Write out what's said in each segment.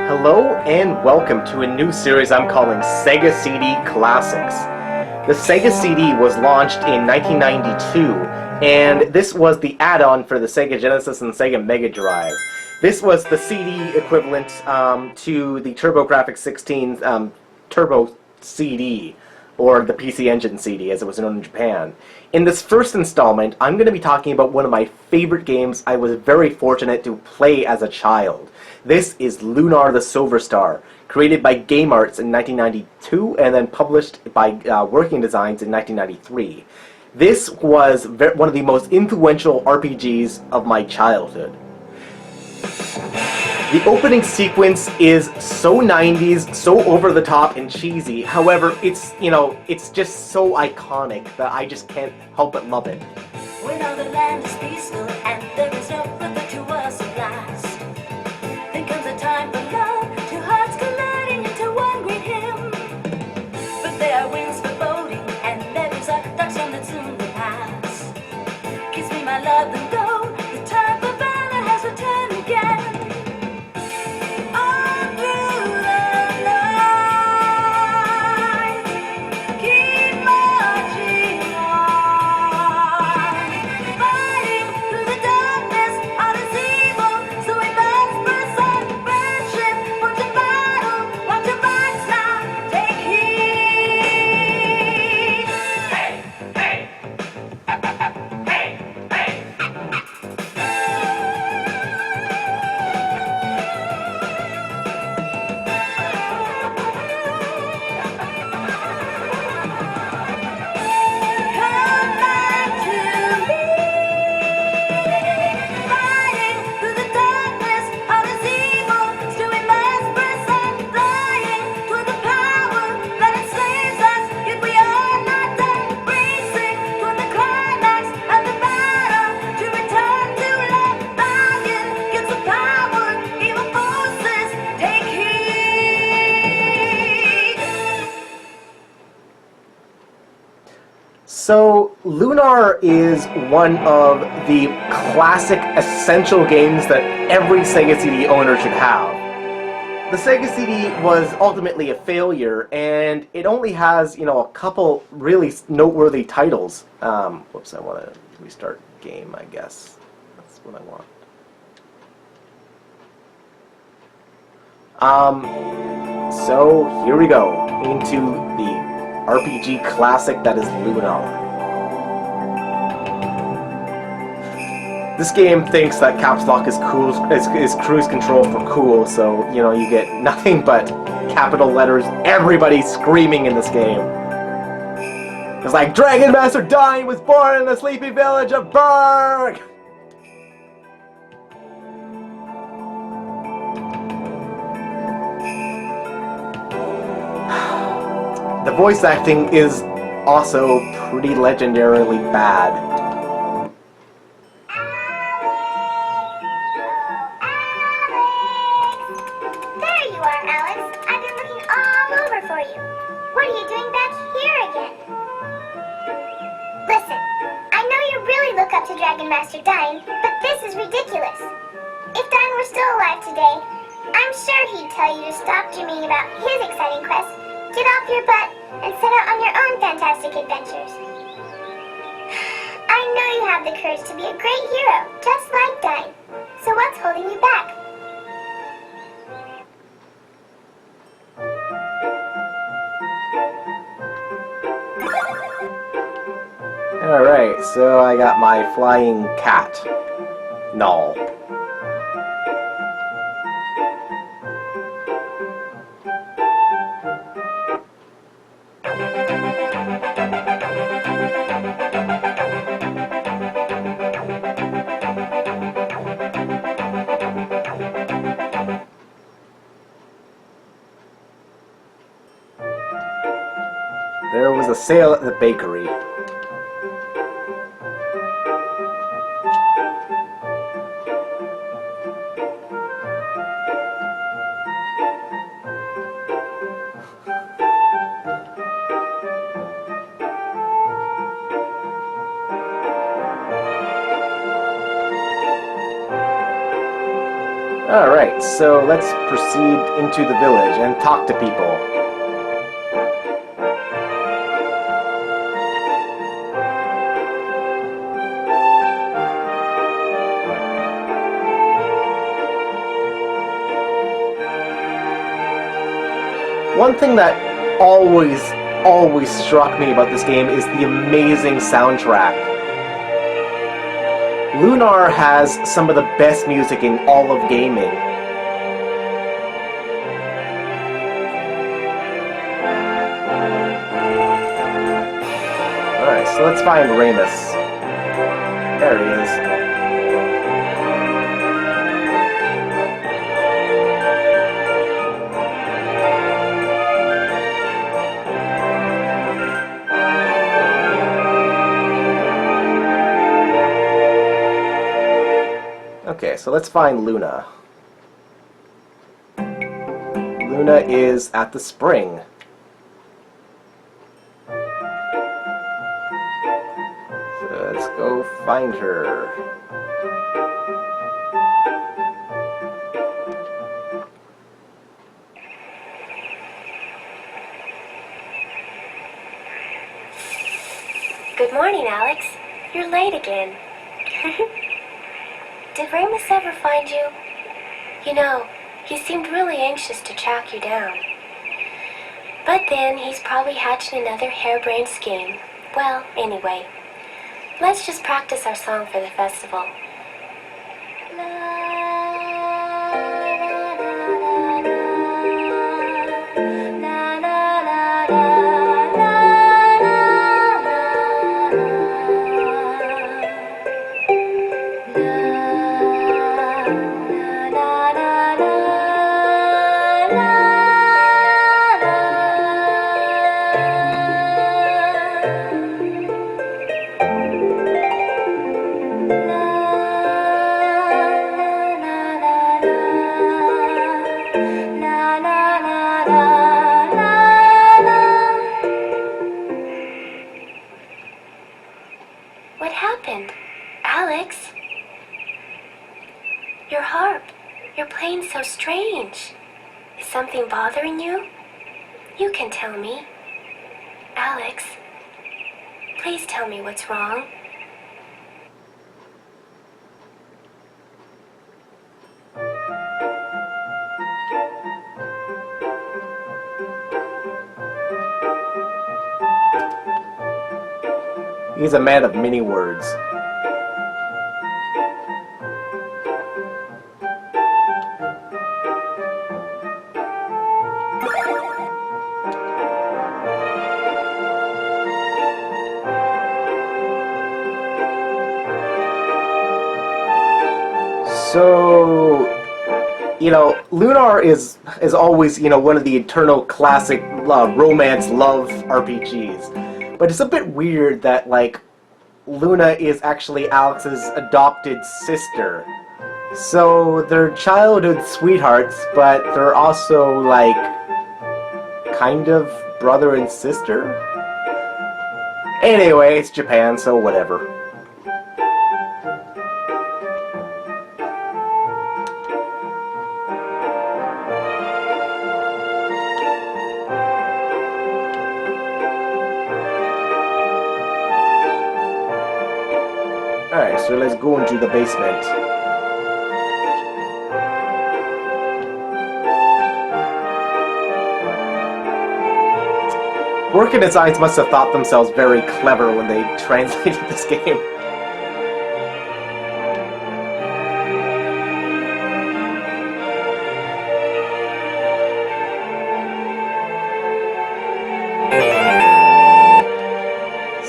Hello and welcome to a new series I'm calling Sega CD Classics. The Sega CD was launched in 1992, and this was the add-on for the Sega Genesis and Sega Mega Drive. This was the CD equivalent to the TurboGrafx 16 Turbo CD, or the PC Engine CD as it was known in Japan. In this first installment, I'm going to be talking about one of my favorite games I was very fortunate to play as a child. This is Lunar the Silver Star, created by GameArts in 1992 and then published by Working Designs in 1993. This was one of the most influential RPGs of my childhood. The opening sequence is so 90s, so over the top and cheesy. However, it's just so iconic that I just can't help but love it. When all the land is peaceful and there is no further to us at last, then comes a time for love, two hearts colliding into one great hymn. But there are winds foreboding and there is a dark storm that soon will pass. Kiss me, my love, and go. The time for valor has returned again. So, Lunar is one of the classic, essential games that every Sega CD owner should have. The Sega CD was ultimately a failure, and it only has, a couple really noteworthy titles. Whoops, I want to restart game, I guess. That's what I want. So, here we go, into the RPG classic that is Lunar. This game thinks that caps lock is cool, is cruise control for cool, so you get nothing but capital letters, everybody screaming in this game. It's like Dragon Master Dyne was born in the sleepy village of Berg! The voice acting is also pretty legendarily bad. There you are, Alex. I've been looking all over for you. What are you doing back here again? Listen, I know you really look up to Dragon Master Dyne, but this is ridiculous. If Dyne were still alive today, I'm sure he'd tell you to stop dreaming about his exciting quest, get off your butt, and set out on your own fantastic adventures. I know you have the courage to be a great hero, just like Dyne. So what's holding you back? Alright, so I got my flying cat. Null. There was a sale at the bakery. Alright, so let's proceed into the village and talk to people. One thing that always struck me about this game is the amazing soundtrack. Lunar has some of the best music in all of gaming. Alright, so let's find Ramus. There he is. Okay, so let's find Luna. Luna is at the spring. So let's go find her. Good morning, Alex. You're late again. Did Ramus ever find you? You know, he seemed really anxious to track you down. But then he's probably hatching another harebrained scheme. Well, anyway, let's just practice our song for the festival. What happened? Alex? Your harp. You're playing so strange. Is something bothering you? You can tell me. Alex, please tell me what's wrong. He's a man of many words. So, you know, Lunar is always, you know, one of the eternal classic romance love RPGs. But it's a bit weird that, like, Luna is actually Alex's adopted sister. So they're childhood sweethearts, but they're also, like, kind of brother and sister? Anyway, it's Japan, so whatever. Alright, so let's go into the basement. Working Designs must have thought themselves very clever when they translated this game.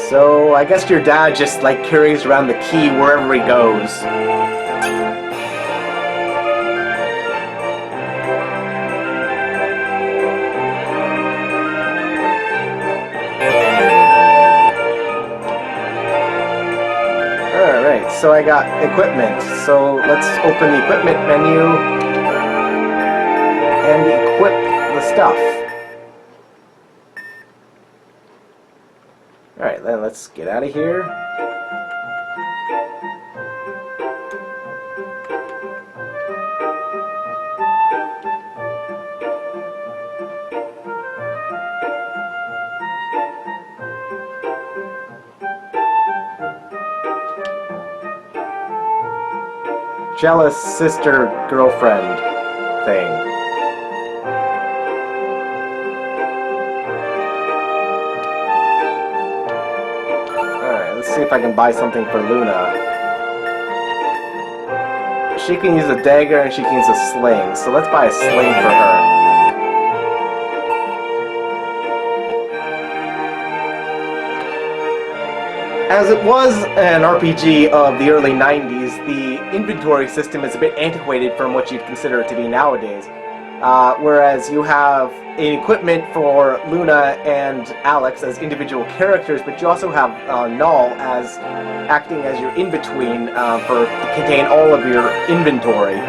So, I guess your dad just, like, carries around the key wherever he goes. Alright, so I got equipment. So, let's open the equipment menu and equip the stuff. Alright, then let's get out of here. jealous sister-girlfriend thing. Alright, let's see if I can buy something for Luna. She can use a dagger and she can use a sling, so let's buy a sling for her. As it was an RPG of the early 90s, the inventory system is a bit antiquated from what you'd consider it to be nowadays. Whereas you have equipment for Luna and Alex as individual characters, but you also have Null as acting as your in-between to contain all of your inventory.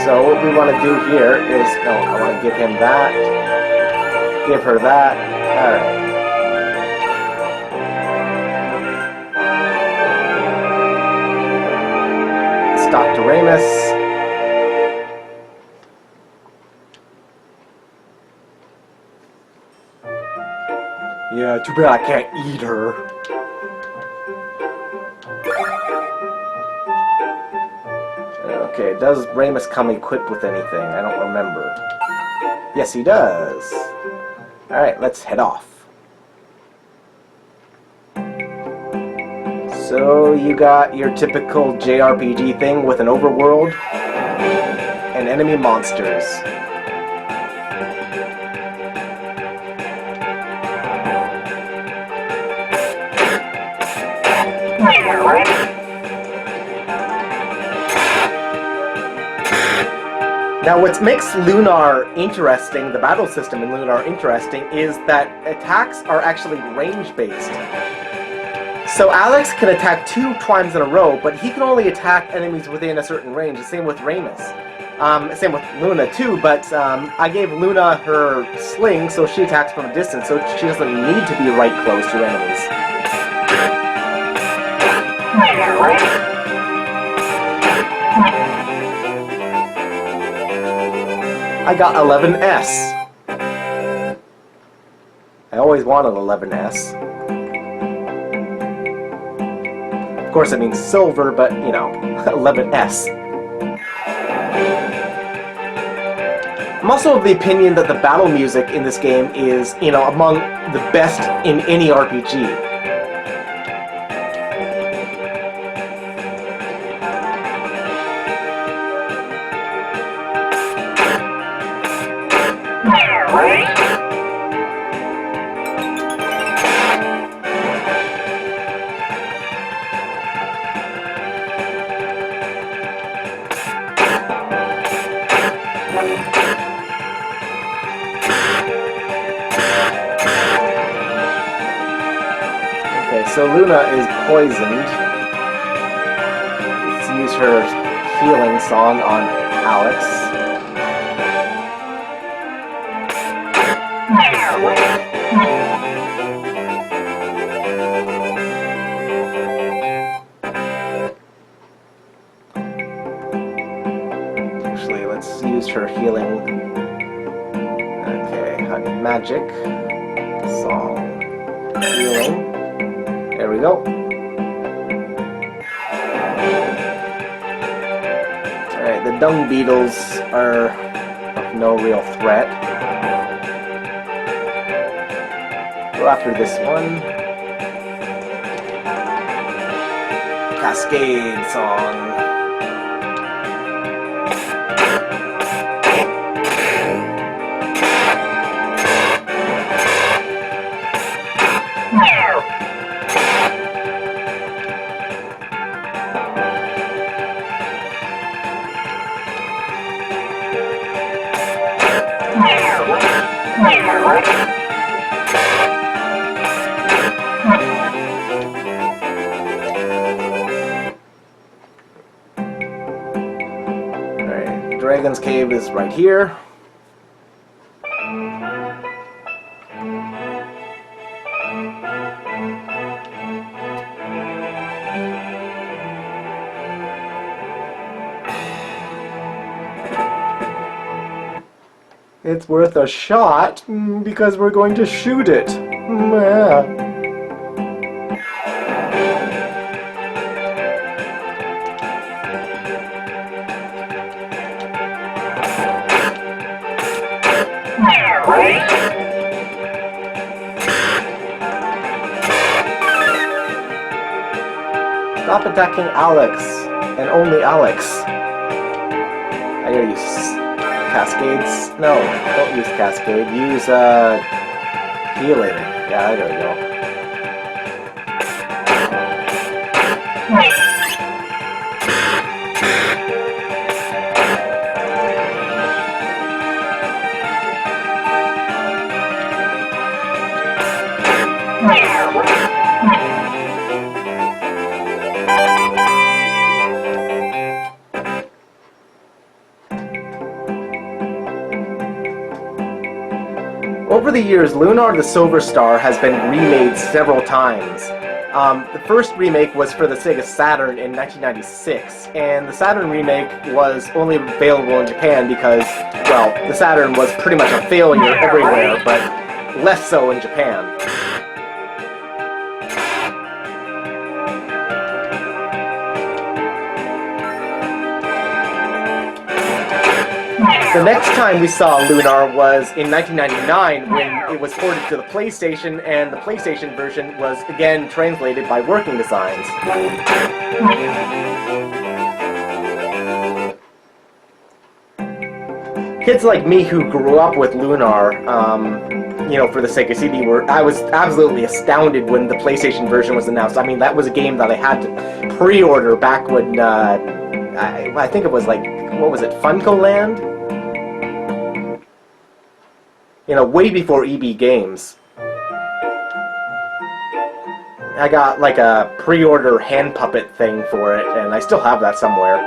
So what we want to do here is, I want to give him that, give her that, alright. Dr. Ramus. Yeah, too bad I can't eat her. Okay, does Ramus come equipped with anything? I don't remember. Yes, he does. Alright, let's head off. So you got your typical JRPG thing with an overworld and enemy monsters. Now what makes Lunar interesting, the battle system in Lunar interesting, is that attacks are actually range-based. So Alex can attack 2 times in a row, but he can only attack enemies within a certain range. The same with Ramus. Same with Luna too, but I gave Luna her sling, so she attacks from a distance, so she doesn't need to be right close to enemies. I got 11S. I always wanted 11S. Of course, I mean silver, but, you know, 11S. I'm also of the opinion that the battle music in this game is, you know, among the best in any RPG. So Luna is poisoned. Let's use her healing song on Alex. Actually, let's use her healing. Okay, magic song healing. There we go. Alright, the dung beetles are of no real threat. Go after this one. Cascade song. Alright, Dragon's Cave is right here. It's worth a shot because we're going to shoot it. Stop attacking Alex, and only Alex. I gotta use Cascades. No, don't use Cascade. Use Healing. Yeah, there we go. Over the years, Lunar the Silver Star has been remade several times. The first remake was for the Sega Saturn in 1996, and the Saturn remake was only available in Japan because, well, the Saturn was pretty much a failure everywhere, but less so in Japan. The next time we saw Lunar was in 1999 when it was ported to the PlayStation, and the PlayStation version was again translated by Working Designs. Kids like me who grew up with Lunar, you know, for the Sega CD, I was absolutely astounded when the PlayStation version was announced. I mean, that was a game that I had to pre-order back when, I think it was like, what was it, Funko Land? You know, way before EB Games. I got like a pre-order hand puppet thing for it, and I still have that somewhere.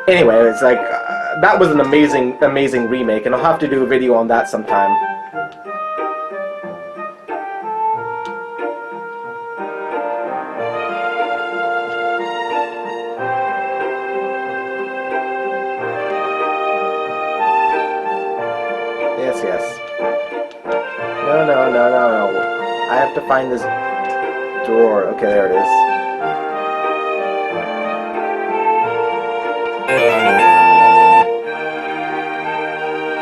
Anyway, it's like, that was an amazing remake, and I'll have to do a video on that sometime. Yes. No. I have to find this drawer. Okay, there it is.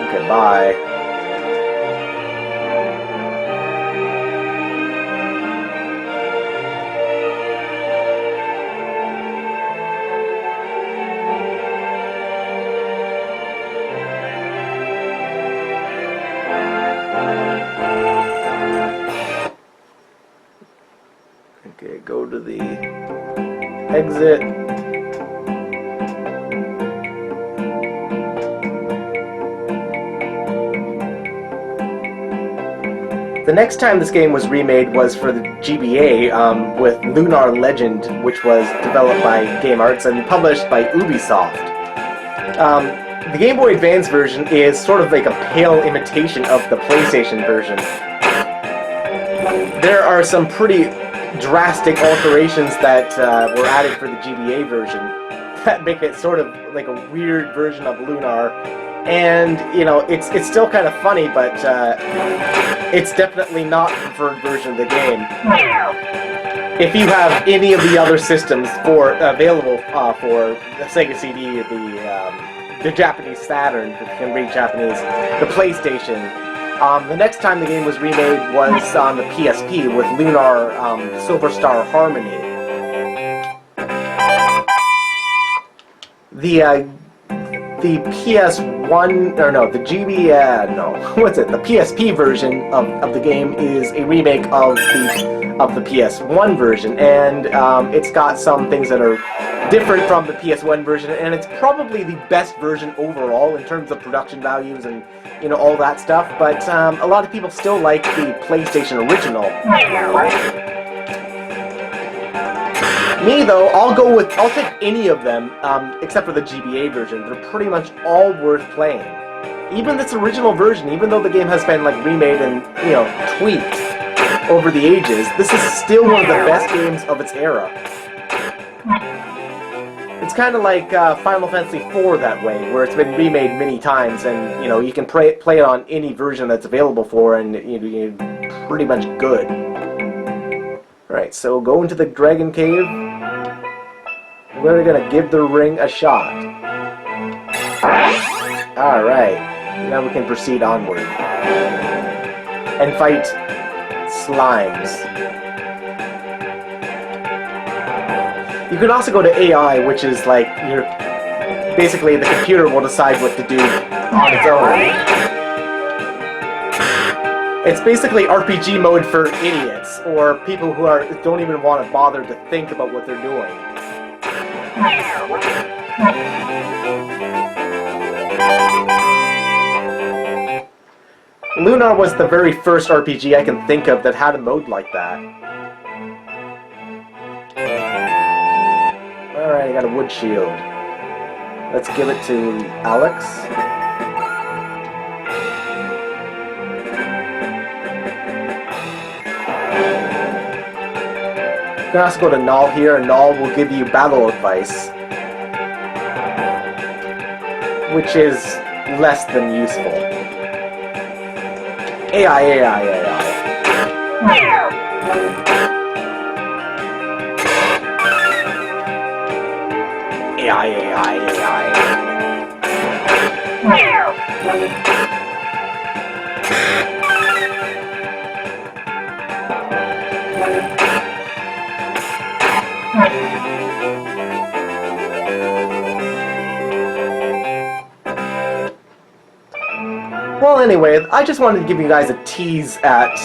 Okay, bye. Okay, go to the exit. The next time this game was remade was for the GBA with Lunar Legend, which was developed by GameArts and published by Ubisoft. The Game Boy Advance version is sort of like a pale imitation of the PlayStation version. There are some pretty drastic alterations that were added for the GBA version that make it sort of like a weird version of Lunar. And, you know, it's still kind of funny, but it's definitely not the preferred version of the game. If you have any of the other systems available for the Sega CD, the Japanese Saturn, if you can read Japanese, the PlayStation, the next time the game was remade was on the PSP with Lunar Silver Star Harmony. The PS1, or no, the the PSP version of the game is a remake of the PS1 version, and it's got some things that are different from the PS1 version, and it's probably the best version overall in terms of production values and, you know, all that stuff, but a lot of people still like the PlayStation original. Me, though, I'll take any of them, except for the GBA version. They're pretty much all worth playing. Even this original version, even though the game has been, like, remade and, you know, tweaked over the ages, this is still one of the best games of its era. It's kind of like Final Fantasy IV that way, where it's been remade many times, and, you know, you can play it on any version that's available for, and you're pretty much good. Alright, so go into the Dragon Cave. We're gonna give the ring a shot. Alright. Now we can proceed onward. And fight slimes. You can also go to AI, which is like, basically the computer will decide what to do on its own. It's basically RPG mode for idiots, or people who don't even want to bother to think about what they're doing. Lunar was the very first RPG I can think of that had a mode like that. Alright, I got a wood shield. Let's give it to Alex. You can also go to Null here, and Null will give you battle advice, which is less than useful. AI, AI, AI. AI, AI, AI. Well, anyway, I just wanted to give you guys a tease at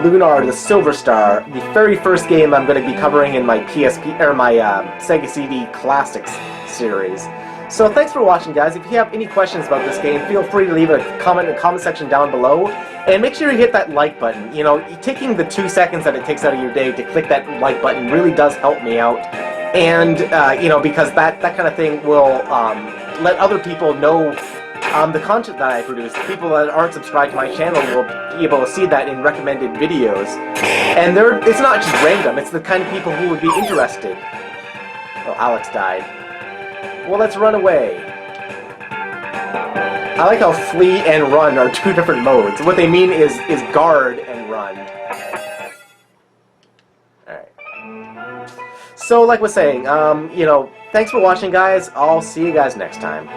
Lunar the Silver Star, the very first game I'm going to be covering in my PSP or my Sega CD Classics series. So thanks for watching, guys. If you have any questions about this game, feel free to leave a comment in the comment section down below, and make sure you hit that like button. You know, taking the 2 seconds that it takes out of your day to click that like button really does help me out, and you know, because that kind of thing will let other people know the content that I produce. People that aren't subscribed to my channel will be able to see that in recommended videos. And it's not just random, it's the kind of people who would be interested. Oh, Alex died. Well, let's run away. I like how flee and run are 2 different modes. What they mean is guard and run. Alright. So, like I was saying, you know, thanks for watching, guys. I'll see you guys next time.